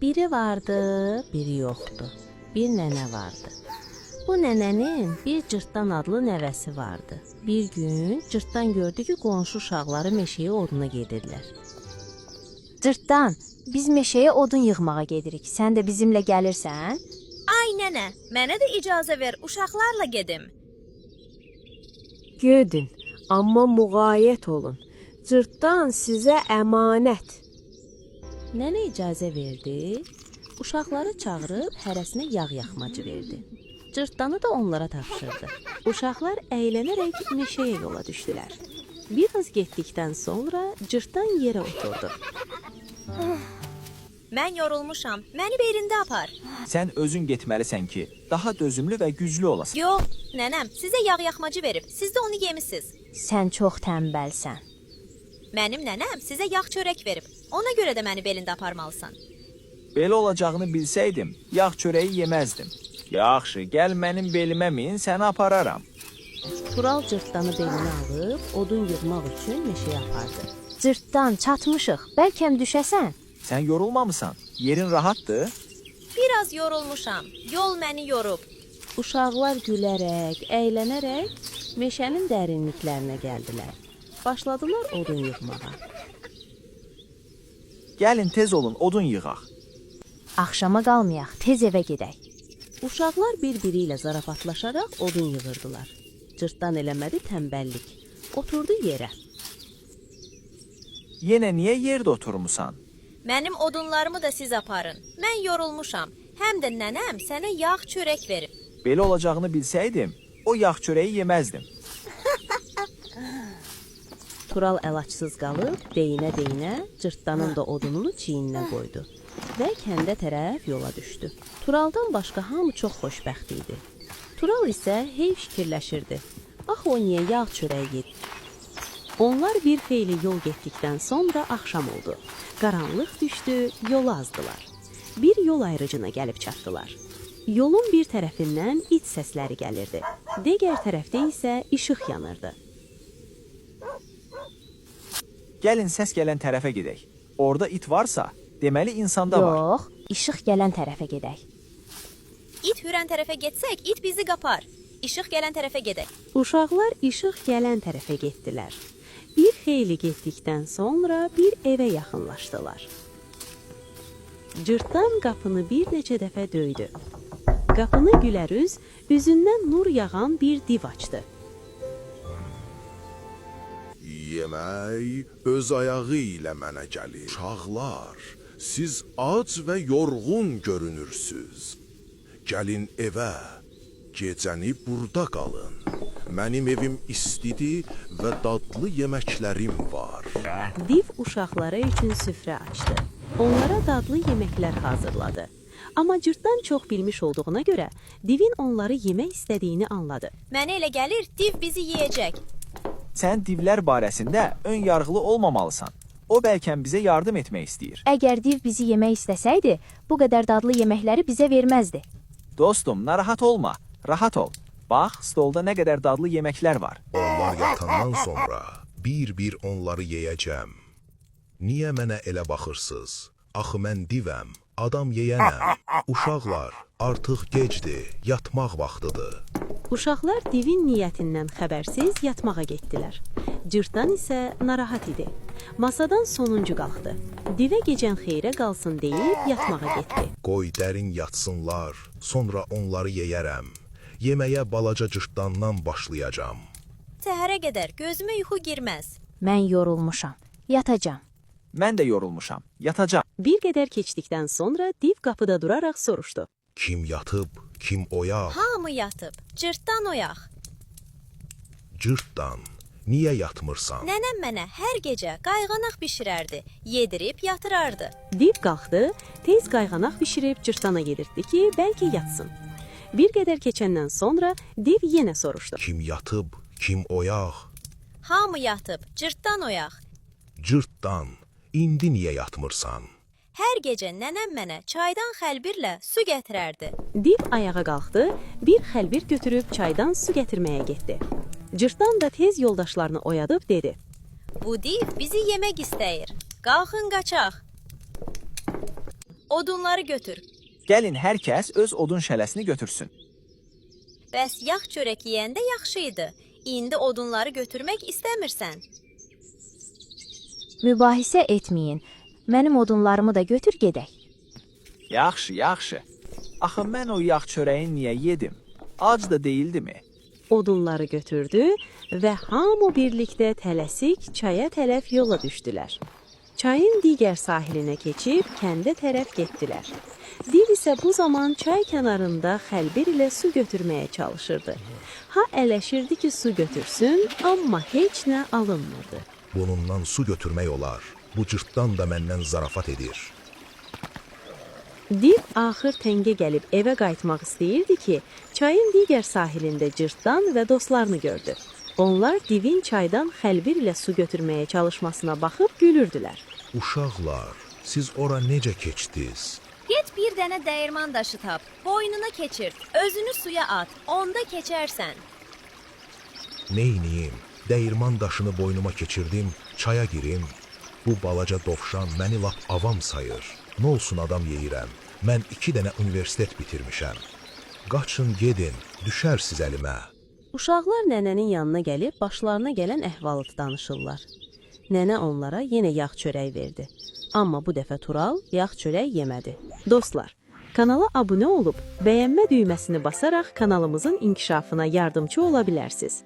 Biri vardı, biri yoxdu. Bir nənə vardı. Bu nənənin bir Cırtdan adlı nəvəsi vardı. Bir gün Cırtdan gördü ki, qonşu uşaqları meşəyə oduna gedirlər. Cırtdan, biz meşəyə odun yığmağa gedirik. Sən də bizimlə gəlirsən? Ay nənə, mənə də icazə ver, uşaqlarla gedim. Gedin, amma müğayət olun. Cırtdan sizə əmanət. Nənə icazə verdi, uşaqları çağırıb hərəsinə yağ yaxmacı verdi. Cırtdanı da onlara tapşırdı. Uşaqlar əylənərək meşəyə yola düşdülər. Bir az getdikdən sonra Cırtdan yerə oturdu. Mən yorulmuşam, məni belində apar. Sən özün getməlisən ki, daha dözümlü və güclü olasan. Yox, nənəm sizə yağ yaxmacı verib, siz də onu yemisiniz. Sən çox tənbəlsən. Mənim nənəm sizə yağ çörək verib, ona görə də məni belində aparmalısan. Belə olacağını bilsəydim, yağ çörəyi yeməzdim. Yaxşı, gəl mənim belimə min, səni apararam. Tural Cırtdanı belinə alıb odun yığmaq üçün meşəyə apardı. Cırtdan, çatmışıq. Bəlkəm düşəsən? Sən yorulmamısan, yerin rahatdır. Biraz yorulmuşam, yol məni yorub. Uşaqlar gülərək, əylənərək meşənin dərinliklərinə gəldilər. Başladılar odun yığmağa. Gəlin tez olun, odun yığaq. Axşama qalmayaq, tez evə gedək. Uşaqlar bir-biri ilə zarafatlaşaraq odun yığırdılar. Cırtdan eləmədi tənbəllik. Oturdu yerə. Yenə niyə yerdə oturmusan? Mənim odunlarımı da siz aparın. Mən yorulmuşam, həm də nənəm sənə yağ çörək verib. Belə olacağını bilsəydim, o yağ çörəyi yeməzdim. Tural əlacsız qalıb, deyinə-deyinə Cırtdanın da odununu çiyninə qoydu və kəndə tərəf yola düşdü. Turaldan başqa hamı çox xoşbəxt idi. Tural isə hey fikirləşirdi. Axı o niyə yağ çörəyi yedi? Onlar bir xeyli yol getdikdən sonra axşam oldu. Qaranlıq düşdü, yolu azdılar. Bir yol ayrıcına gəlib çatdılar. Yolun bir tərəfindən it səsləri gəlirdi. Digər tərəfdə isə işıq yanırdı. Gəlin səs gələn tərəfə gedək. Orada it varsa, deməli insanda var. Yox, işıq gələn tərəfə gedək. İt hürən tərəfə getsək, it bizi qapar. İşıq gələn tərəfə gedək. Uşaqlar işıq gələn tərəfə getdilər. Bir xeyli getdikdən sonra bir evə yaxınlaşdılar. Cırtdan qapını bir neçə dəfə döydü. Qapını gülərüz, üzündən nur yağan bir div açdı. Yemək öz ayağı ilə mənə gəlir. Uşaqlar, siz ac və yorğun görünürsüz. Gəlin evə, gecəni burada qalın. Mənim evim istidir və dadlı yeməklərim var. Div uşaqlara üçün süfrə açdı. Onlara dadlı yeməklər hazırladı. Amma Cırtdan çox bilmiş olduğuna görə divin onları yemək istədiyini anladı. Mənə elə gəlir, div bizi yeyəcək. Sən divlər barəsində ön yarğılı olmamalısan. O bəlkə bizə yardım etmək istəyir. Əgər div bizi yemək istəsəydi, bu qədər dadlı yeməkləri bizə verməzdi. Dostum, narahat olma, rahat ol. Bax, stolda nə qədər dadlı yeməklər var. Onlar yatandan sonra bir-bir onları yeyəcəm. Niyə mənə elə baxırsınız? Axı mən divəm, adam yeyənəm. Uşaqlar, artıq gecdir, yatmaq vaxtıdır. Uşaqlar divin niyyətindən xəbərsiz yatmağa getdilər. Cırtdan isə narahat idi. Masadan sonuncu qalxdı. Divə gecən xeyrə qalsın deyib yatmağa getdi. Qoy dərin yatsınlar, sonra onları yeyərəm. Yeməyə balaca cırtdandan başlayacağam. Səhərə qədər gözümə yuxu girməz. Mən yorulmuşam, yatacam. Mən də yorulmuşam, yatacam. Bir qədər keçdikdən sonra div qapıda duraraq soruşdu. Kim yatıb, kim oyaq? Hamı yatıb, cırtdan oyaq. Cırtdan, niyə yatmırsan? Nənəm mənə hər gecə qayğanaq bişirərdi, yedirib yatırardı. Div qalxdı, tez qayğanaq bişirib Cırtdana yedirtdi ki, bəlkə yatsın. Bir qədər keçəndən sonra div yenə soruşdu. Kim yatıb, kim oyaq? Hamı yatıb, cırtdan oyaq. Cırtdan, indi niyə yatmırsan? Hər gecə nənəm mənə çaydan xəlbirlə su gətirərdi. Div ayağa qalxdı, bir xəlbir götürüb çaydan su gətirməyə getdi. Cırtdan da tez yoldaşlarını oyadıb dedi. Bu div bizi yemək istəyir. Qalxın qaçaq. Odunları götür. Gəlin hər kəs öz odun şələsini götürsün. Bəs yağ çörək yeyəndə yaxşı idi. İndi odunları götürmək istəmirsən. Mübahisə etməyin. Mənim odunlarımı da götür gedək. Yaxşı, yaxşı. Axı mən o yağ çörəyi niyə yedim? Ac da deyildimi? Odunları götürdü və hamı birlikdə tələsik çaya tərəf yola düşdülər. Çayın digər sahilinə keçib kəndə tərəf getdilər. Div isə bu zaman çay kənarında xəlbir ilə su götürməyə çalışırdı. Ha ələşirdi ki, su götürsün, amma heç nə alınmırdı. Bunundan su götürmək olar. Bu cırtdan da məndən zarafat edir. Div axır təngə gəlib evə qayıtmaq istəyirdi ki, çayın digər sahilində cırtdan və dostlarını gördü. Onlar divin çaydan xəlbir ilə su götürməyə çalışmasına baxıb gülürdülər. Uşaqlar, siz ora necə keçdiniz? Get bir dənə dəyirman daşı tap, boynuna keçirt, özünü suya at, onda keçərsən. Neyniyim? Dəyirman daşını boynuma keçirdim, çaya girim. Bu balaca dovşan məni lap avam sayır. Nə olsun adam yeyirəm. Mən 2 dənə universitet bitirmişəm. Qaçın gedin, düşərsiz əlimə. Uşaqlar nənənin yanına gəlib başlarına gələn əhvalatı danışırlar. Nənə onlara yenə yağ çörək verdi. Amma bu dəfə Tural yağ çörək yemədi. Dostlar, kanala abunə olub, bəyənmə düyməsini basaraq kanalımızın inkişafına yardımcı ola bilərsiniz.